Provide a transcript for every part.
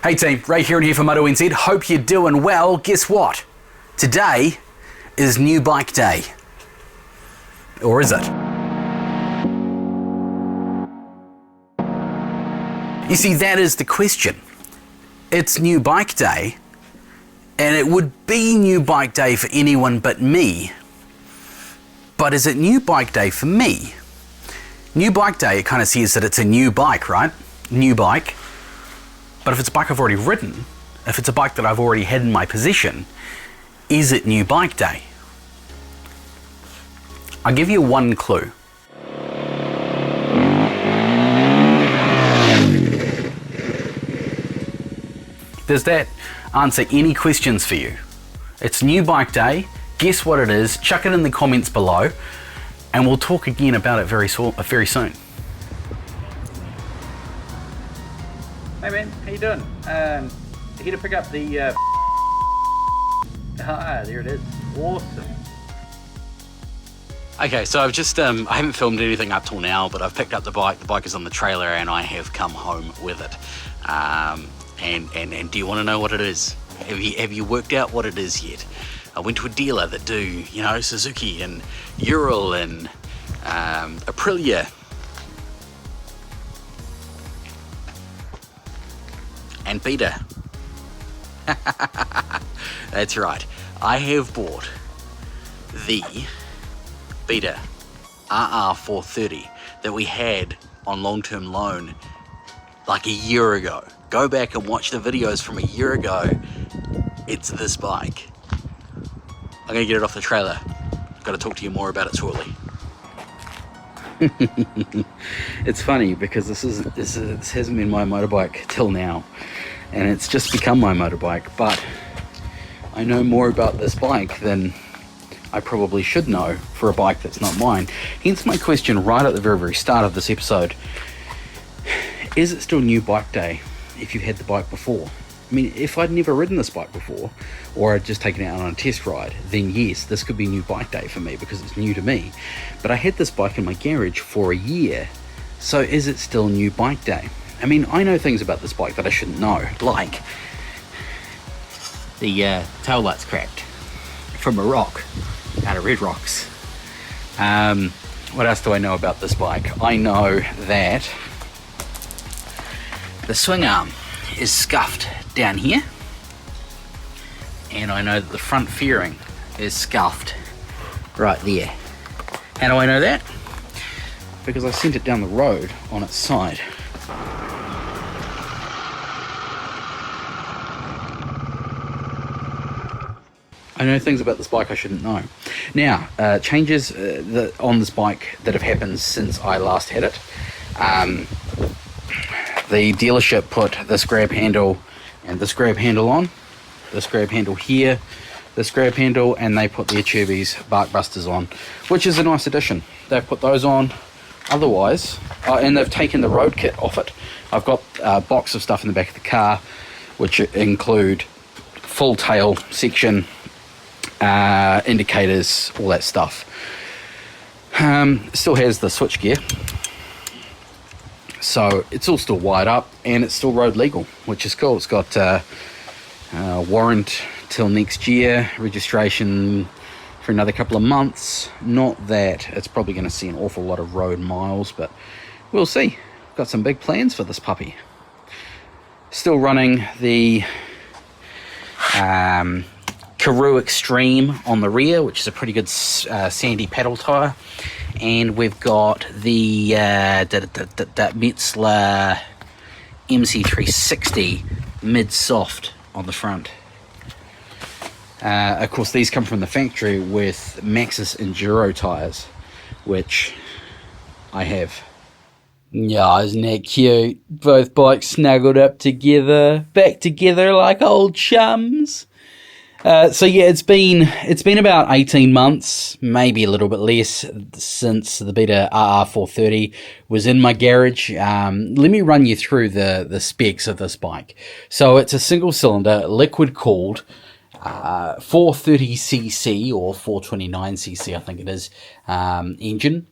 Hey team, Ray here and here for MotoNZ. Hope you're doing well. Guess what? Today is new bike day. Or is it? You see, that is the question. It's new bike day, and it would be new bike day for anyone but me. But is it new bike day for me? New bike day, it kind of says that it's a new bike, right? New bike. But if it's a bike I've already ridden, if it's a bike that I've already had in my possession, is it new bike day? I'll give you one clue. Does that answer any questions for you? It's new bike day. Guess what it is? Chuck it in the comments below, and we'll talk again about it very soon. Hey man, how you doing? Here to pick up the there it is. Awesome. Okay, so I've just I haven't filmed anything up till now, but I've picked up the bike. The bike is on the trailer, and I have come home with it. And do you want to know what it is? Have you worked out what it is yet? I went to a dealer that do, you know, Suzuki and Ural and Aprilia and Beta. That's right. I have bought the Beta RR430 that we had on long-term loan like a year ago. Go back and watch the videos from a year ago. It's this bike. I'm gonna get it off the trailer. Got to talk to you more about it shortly. It's funny because this hasn't been my motorbike till now, and it's just become my motorbike, but I know more about this bike than I probably should know for a bike that's not mine. Hence my question right at the very start of this episode. Is it still new bike day if you've had the bike before? I mean, if I'd never ridden this bike before, or I'd just taken it out on a test ride, then yes, this could be new bike day for me because it's new to me. But I had this bike in my garage for a year, so is it still new bike day? I mean, I know things about this bike that I shouldn't know, like the tail light's cracked from a rock, out of red rocks. What else do I know about this bike? I know that the swing arm is scuffed down here, and I know that the front fairing is scuffed right there. How do I know that? Because I sent it down the road on its side. I know things about this bike I shouldn't know. Now, changes on this bike that have happened since I last had it. The dealership put this grab handle and this grab handle on, this grab handle here, this grab handle, and they put their Tubies bark busters on, which is a nice addition. They've put those on otherwise, and they've taken the road kit off it. I've got a box of stuff in the back of the car, which include full tail section, indicators, all that stuff. Still has the switchgear. So it's all still wired up, and it's still road legal, which is cool. It's got warrant till next year, registration for another couple of months. Not that it's probably going to see an awful lot of road miles, but we'll see. Got some big plans for this puppy. Still running the Karoo Extreme on the rear, which is a pretty good sandy paddle tyre. And we've got the Metzler MC360 mid-soft on the front. Of course, these come from the factory with Maxxis Enduro tyres, which I have. Yeah, isn't that cute? Both bikes snuggled up together, back together like old chums. So yeah, it's been about 18 months, maybe a little bit less, since the Beta RR430 was in my garage. Let me run you through the specs of this bike. So it's a single cylinder, liquid cooled, 430cc or 429cc, I think it is, engine.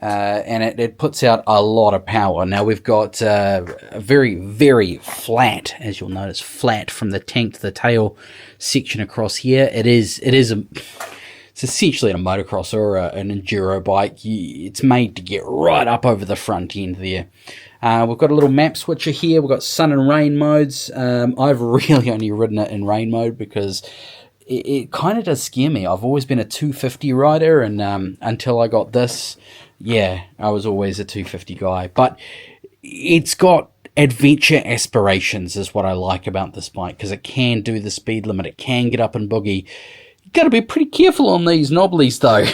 and it puts out a lot of power. Now we've got a very, very flat, as you'll notice, flat from the tank to the tail section across here. It's essentially a motocross or an enduro bike. It's made to get right up over the front end there. We've got a little map switcher here. We've got sun and rain modes. I've really only ridden it in rain mode because it kind of does scare me. I've always been a 250 rider, and until I got this, yeah, I was always a 250 guy. But it's got adventure aspirations is what I like about this bike, because it can do the speed limit. It can get up and boogie. You've got to be pretty careful on these knobblies, though.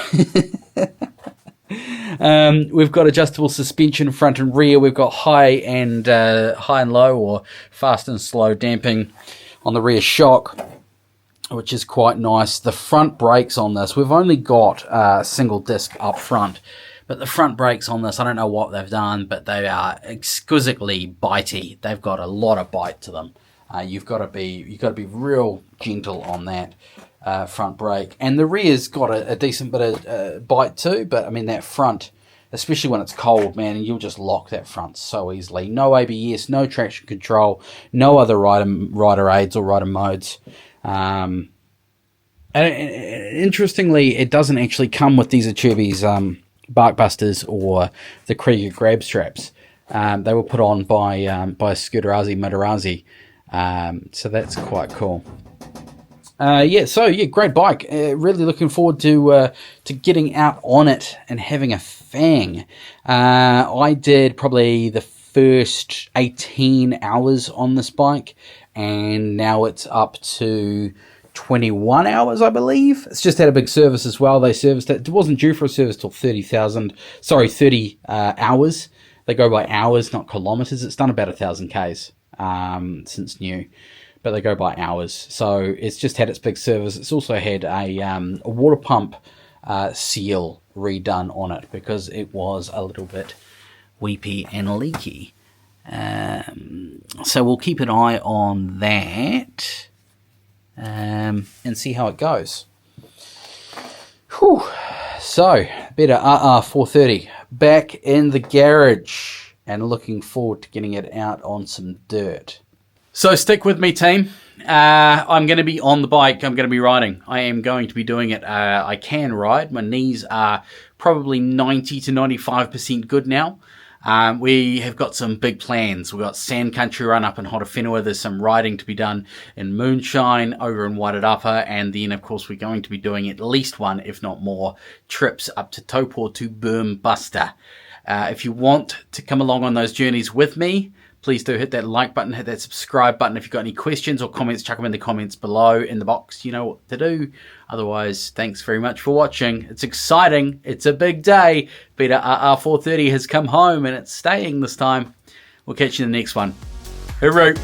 We've got adjustable suspension front and rear. We've got high and low, or fast and slow damping on the rear shock, which is quite nice. The front brakes on this, we've only got a single disc up front, but the front brakes on this, I don't know what they've done, but they are exquisitely bitey. They've got a lot of bite to them. You've got to be real gentle on that front brake, and the rear's got a decent bit of bite too. But I mean, that front, especially when it's cold, man, you'll just lock that front so easily. No ABS, no traction control, no other rider aids or rider modes. And interestingly, it doesn't actually come with these Achuby's bark busters or the Kriega grab straps. They were put on by Scooter Motorazzi, so that's quite cool. Great bike. Really looking forward to getting out on it and having a fang. I did probably the first 18 hours on this bike, and now it's up to 21 hours, I believe. It's just had a big service as well. They serviced it. It wasn't due for a service till 30 hours. They go by hours, not kilometers. It's done about 1,000 Ks since new, but they go by hours. So it's just had its big service. It's also had a water pump seal redone on it because it was a little bit weepy and leaky. So we'll keep an eye on that and see how it goes. Whew. So, Beta RR430 back in the garage and looking forward to getting it out on some dirt. So stick with me, team. I'm going to be on the bike. I'm going to be riding. I am going to be doing it. I can ride. My knees are probably 90 to 95% good now. We have got some big plans. We've got Sand Country Run up in Horowhenua. There's some riding to be done in Moonshine over in Wairarapa. And then, of course, we're going to be doing at least one, if not more, trips up to Taupo to Boom Buster. If you want to come along on those journeys with me, please do hit that like button, hit that subscribe button. If you've got any questions or comments, chuck them in the comments below in the box. You know what to do. Otherwise, thanks very much for watching. It's exciting. It's a big day. Beta RR430 has come home and it's staying this time. We'll catch you in the next one. Hooroo!